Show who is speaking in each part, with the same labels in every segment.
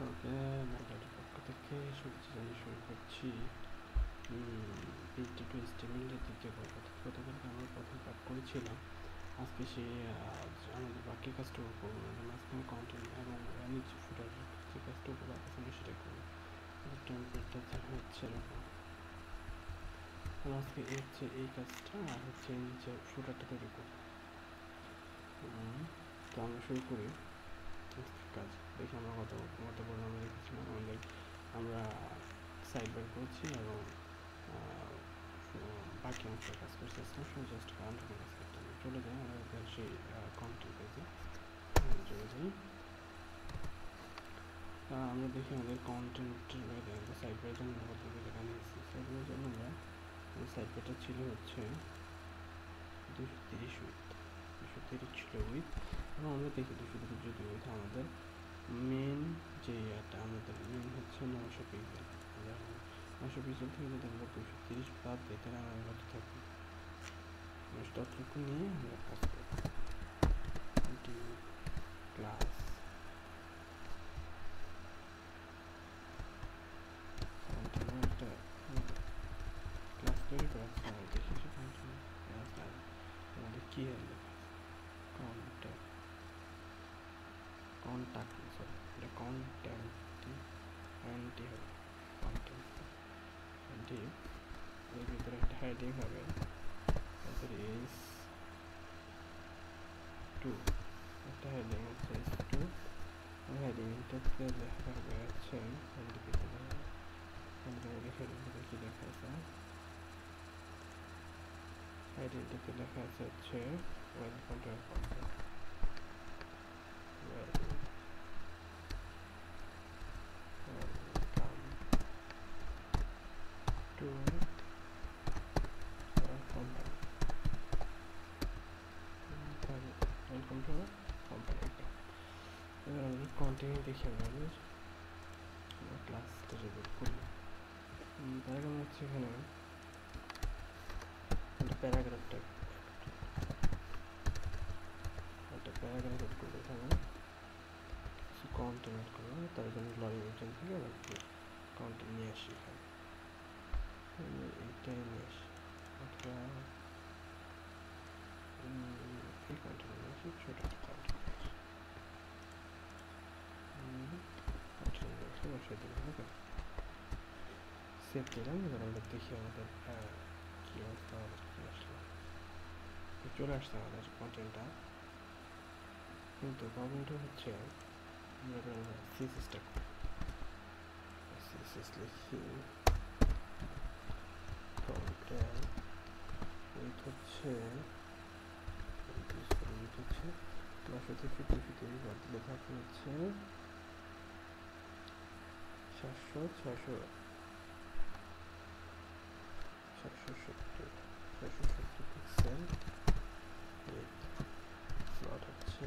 Speaker 1: ওকে, ম্যাগনেটের পক্ষ থেকে শুভেচ্ছা জানিয়ে শুরু করছি PHP টু HTML এর দ্বিতীয় পর্ব। গতকালকে আমরা প্রথম পাঠ করেছিলাম। আজকে সেই আমাদের বাকি কাজটুকু করবো, মাঝখানে কন্টেন্ট এবং নিচে ফুটার যে কাজটুকু বাকি আছে সেটা করবো। টেমপ্লেটটা হচ্ছে এরকম। আজকে হচ্ছে এই কাজটা আর হচ্ছে নিচে ফুটারটা তৈরি করবো। তো আমরা শুরু করি কাজ। দেখি আমরা কত প্রোগ্রামে দেখেছিলাম। আমরা সাইড বের করেছি এবং বাকি অংশের কাজ করছি। শুধু জাস্ট কন্টেন্ট কাজ করতে হবে। চলে যাই আমাদের সেই কন্টেন্ট পেজে চলে যাই। আমরা দেখি আমাদের কন্টেন্টের সাইড বের জন্য কত জায়গা নিয়েছি। সাইড বের জন্য আমরা সাইড বেরটা ছিল হচ্ছে 230 উইথ, 230 ছিল উইথ। এবং আমরা দেখি 230 যদি উইথ আমাদের মেন যে আমাদের মেন হচ্ছে 900 পিক্সেল। 900 পিক্সেল থেকে যদি আমরা 230 বাদ দিই তাহলে আমার কত থাকবে? ততটুকু নিয়ে আমরা কাজ করব। ক্লাস একটা ক্লাস তৈরি করা আছে আমাদের শেষে ক্লাস আমাদের কি হলো কন্ট্যাক্ট সরি এটা কন্টেন্ট অ্যান্টি হবে। কন্টেন্ট অ্যান্টি এর ভিতরে একটা হেডিং হবে, তারপরে এস টু একটা হেডিং হচ্ছে এস টু। হেডিংটাতে লেখা থাকবে হচ্ছে হেডিংটাতে কি লেখা আছে? হেডিংটাতে লেখা আছে হচ্ছে welcome to our content. Continue দেখি আমাদের ক্লাসটা রিপোর্ট করবো। তার কারণ হচ্ছে এখানে একটা প্যারাগ্রাফ এড করবো। এখানে কিছু কন্টেন্ট এড করবো, তার জন্য লরিং এজেন্ট থেকে আবার কন্টেন্ট নিয়ে আসি। এখানে এইটাই নিয়ে আসি, অথবা এই কন্টেন্ট নিয়ে আসি, ছোট একটা কন্টেন্ট বসে দিলাম। ওকে, সেভ দিলাম। এবার আমরা দেখি আমাদের কি অবস্থা, আমাদের কি আসলো। চলে আসছে আমাদের কন্টেন্টটা, কিন্তু প্রবলেমটা হচ্ছে আমরা সিএসএসটা সিএসএস লিখি কন্টেন্ট উইথ হচ্ছে 900 থেকে 230 বাদ দিলে থাকে হচ্ছে 770 পিক্সেল উইথ প্লট হচ্ছে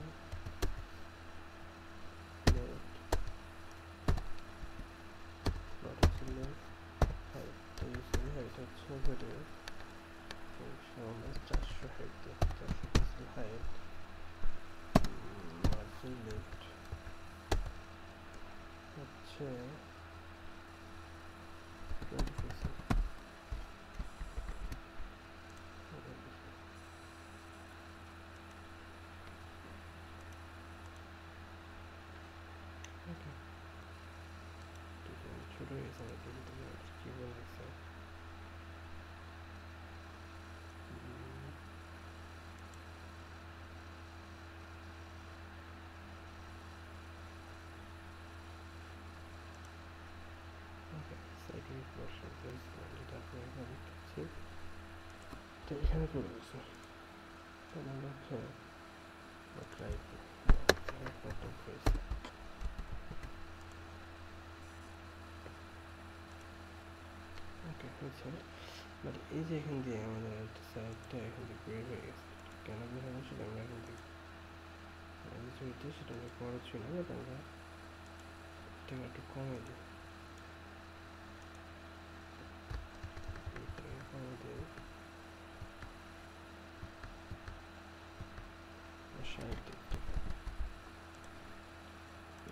Speaker 1: হাইট হচ্ছে ভিডিও 400 হাইট দিয়ে 400 পিক্সেল হাইট। মার্জিন লেফট হচ্ছে 20 পিক্সেল। ছোট হয়েছে কি বলছে এখানে চলে গেছে। আমরা হচ্ছে ওকে হয়েছে। বাট এই যে এখান দিয়ে আমাদের একটা সাইডটা এখান থেকে বের হয়ে গেছে। কেন বের হয়ে সেটা আমরা এখন দেখি। যেটা সেটা আমরা বড় ছিল, বাট আমরা এটাকে একটু কমে দিই। সাইড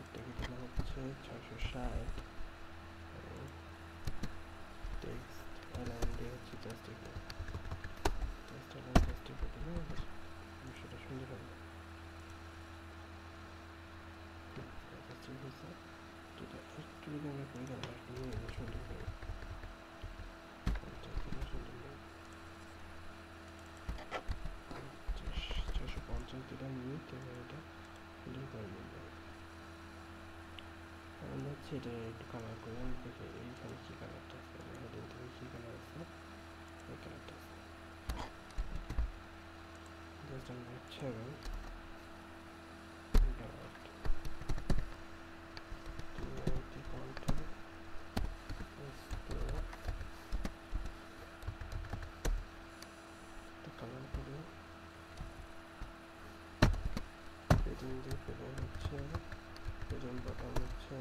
Speaker 1: এটাকে দিলাম হচ্ছে 660 টেক্সট অ্যালাইন দিয়ে হচ্ছে জাস্টিফাই টেক্সট অ্যালাইন জাস্টিফাই দিলে সেটা সুন্দর হবে জাস্টিফাই যেটা একটু যদি আমরা করি তাহলে একটু সুন্দর হবে সুন্দর হবে 650 দিটা নিয়ে তাহলে এটা সুন্দর করে নেব আমি হচ্ছে এটা একটু কালার করলাম দেখে এইখানে কী কালারটা আছে হেডিং থেকে কী কালার আছে এই কালারটা আছে জাস্ট আমরা হচ্ছে কালার করে হেডিং দিয়ে পেলে হচ্ছে হেডিং বাটন হচ্ছে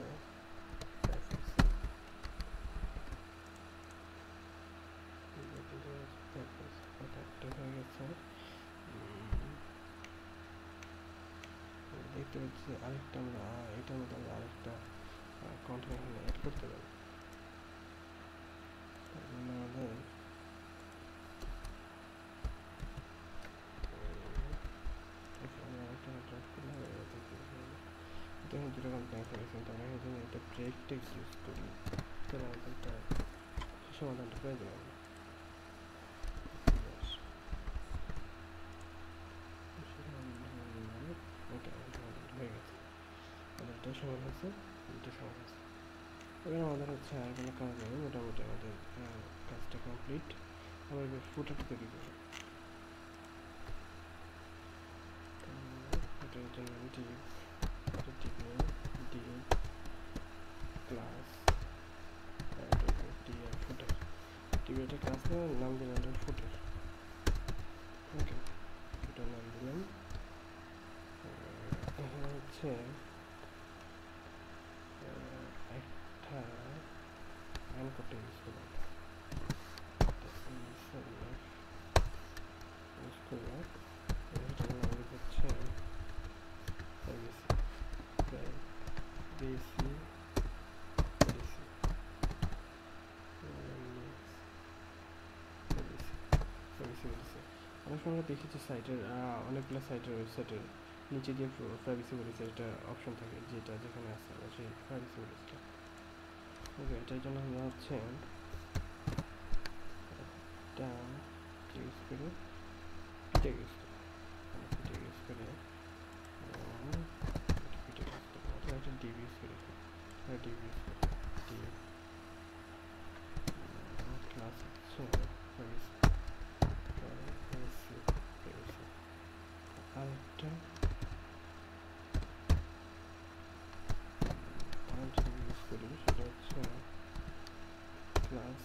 Speaker 1: হয়ে গেছে দেখতে পাচ্ছি আরেকটা আমরা এটার মধ্যে আমরা আরেকটা কন্টেন্ট এখানে অ্যাড করতে পারি আমাদের দেখুন দুটো কন্টেন্ট করেছি তো আমরা এই জন্য একটা ব্রেক টেক্সট ইউজ করি তাহলে আমাদের একটা সমাধানটা পেয়ে যাবো হয়ে গেছে আমাদের এটা সমান হচ্ছে এটা সমান হচ্ছে এবার আমাদের হচ্ছে আর কোনো কাজ নেই মোটামুটি আমাদের কাজটা কমপ্লিট আমরা এবার ফুটারটা তৈরি করবো এটার জন্য ডিভ ক্লাস ফুটার ডিভ একটা ক্লাস নাম দিলাম ফুটার ওকে ফুটার নাম দিলাম এখানে হচ্ছে একটা অ্যানকোডটা ইউজ করলাম ইউজ করলাম এটার নাম হচ্ছে অনেক সময় দেখেছি সাইটের অনেকগুলো সাইটের ওয়েবসাইটের নিচে দিয়ে প্রাইভেসি পলিসি একটা অপশন থাকে যেটা যেখানে আছে সেই প্রাইভেসি পলিসিটা ওকে এটার জন্য আমরা হচ্ছে এটা ইউজ করে পিটা ইউজ করি পিটা ইউজ করে একটা ডিভ ইউজ করি ডিভ ইউজ করি ডিভ ক্লাস হচ্ছে আরেকটা ইউজ করি সেটা হচ্ছে ক্লাস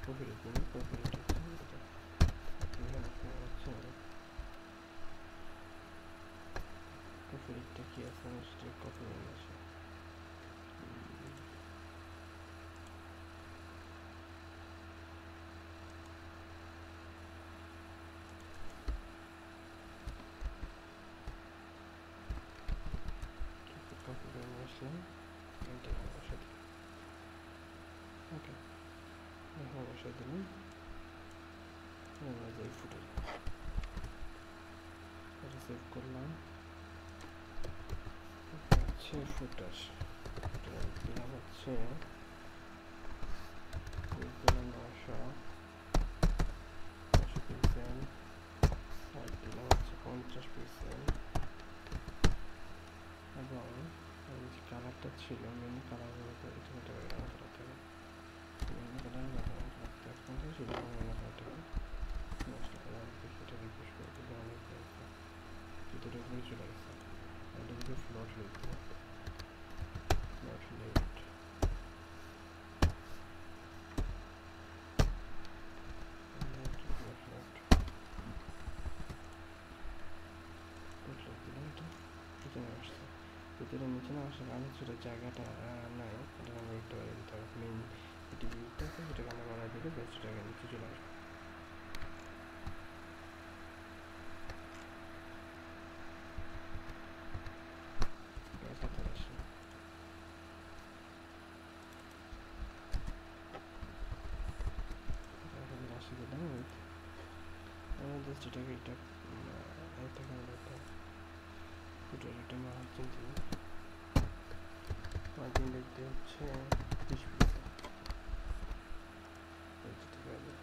Speaker 1: প্রোফাইল করি প্রোফাইলটা হচ্ছে প্রোফাইলটা কি আছে আমি সেটা কপি করে আসি কপি করে নিয়ে আসলাম এটা বসে দিলাম ওকে এখন বসে দিলাম আমরা যাই ফুটার এটা সেভ করলাম হচ্ছে ফুটার দিলাম হচ্ছে দিলাম 900 পিক্সেল আর দিলাম হচ্ছে 50 এবং যে কালারটা ছিল মেনু কালারগুলো এটা রাখতে হবে মেনু কালার রাখতে হবে সেটা মেনু কালারটাকে নষ্ট করা সেটা রিফ্রেশ করে দিলে অনেক ভিতরে উপরে চলে গেছে এটা যদি ফ্লট লিখতে ফ্লট লেফট ভিতরে নিচে না আসলে আমি ছোটো জায়গাটা নাই এটা আমরা একটু বাড়িয়ে দিতে হবে মেইন টিভিটা আছে সেটাকে আমরা বাড়াই দিলে বেশ জায়গা নিচে চলে আসবে জাস্ট এটাকে এটাকে আমরা একটা ফুটের একটা মার্জিন দেখতে হচ্ছে 20 পিক্সেল। ঠিক আছে,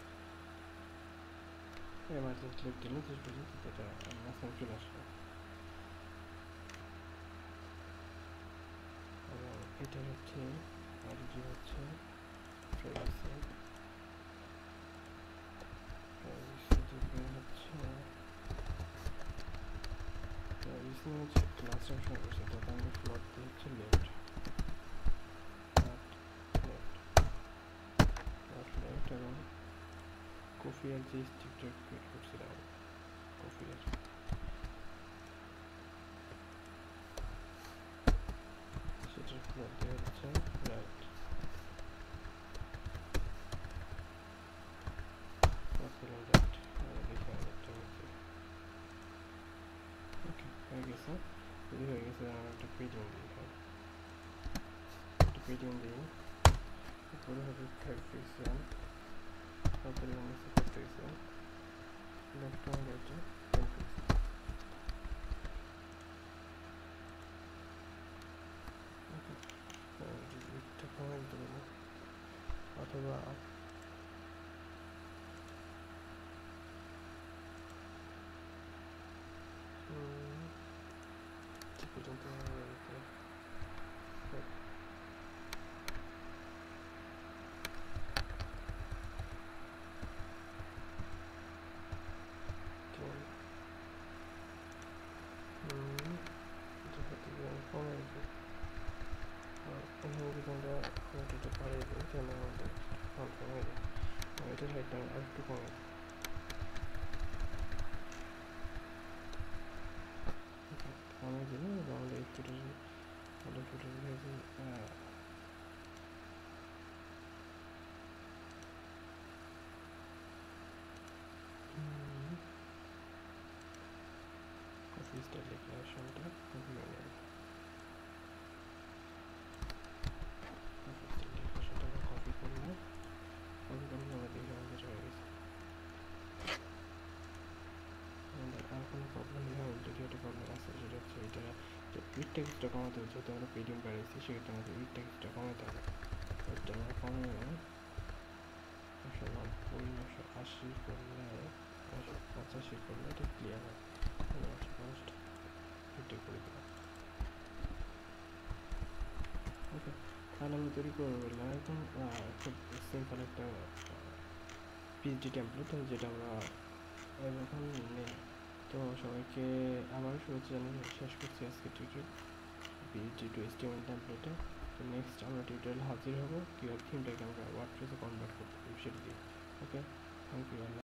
Speaker 1: মার্জিন ক্লিক দিলে 30 পিক্সেল, এটা মাঝখানে চলে আসলো। এবং এটা হচ্ছে আরজি হচ্ছে প্রাইভেসি হচ্ছে ক্লাস অপশন করছে, তাতে আমরা ফ্লোট দিয়ে হচ্ছে লেফট এবং কফিয়ার যে স্ট্রিপটা ক্রিয়েট করছিলাম, কফিয়ার সেটার ফ্লোট দিয়ে হচ্ছে রাইট হয়ে গেছে। যদি হয়ে গেছে আমরা একটা পেটিএম দিই, একটা পেটিএম দিই, উপরে হবে 5 পিক্সেল, তারপরে আমরা 4 পিক্সেল, লেফট এবং রাইটে 10 পিক্সেল। এটা কমাই দিতে পারবো, অথবা পর্যন্ত এটা বাড়িয়ে দিই, যেন আমাদের ফন্ট কমে যায়। এটার হাইটটা আর একটু কমে কমে দিলে আমাদের এই ফুটের কপি স্টাইল ডিক্লারেশনটা কপি করে নেব। কপি করলে আমরা দেখি আমাদের হয়ে গেছে। আমাদের আর কোনো প্রবলেম নেই, অলরেডি একটা প্রবলেম আছে, সেটা হচ্ছে এটা উইথ টেক্সটটা কমাতে হচ্ছে। যেহেতু আমরা পিডিএম বাড়িয়েছি, সেক্ষেত্রে আমাদের উইথ টেক্সটটা কমাতে হবে। এটা আমরা কমিয়ে 990 করলে 985 করলে এটা ক্লিয়ার হয়। 950 এটা করে দিলাম। ওকে, তাহলে আমি তৈরি করে বললাম একদম খুব সিম্পল একটা পিএইচডি টেমপ্লেট, যেটা আমরা এখন নেই। তো সবাইকে আবার শুভেচ্ছা জানিয়ে শেষ করছি আজকে টিউটোরিয়াল পিএইচডি টু এইচটিএমএল টেমপ্লেটে। তো নেক্সট আমরা টিউটোরিয়াল হাজির হব কীভাবে থিমটাকে আমরা ওয়ার্ডপ্রেসে কনভার্ট করতে পারি সেটা দিয়ে। ওকে, থ্যাংক ইউ।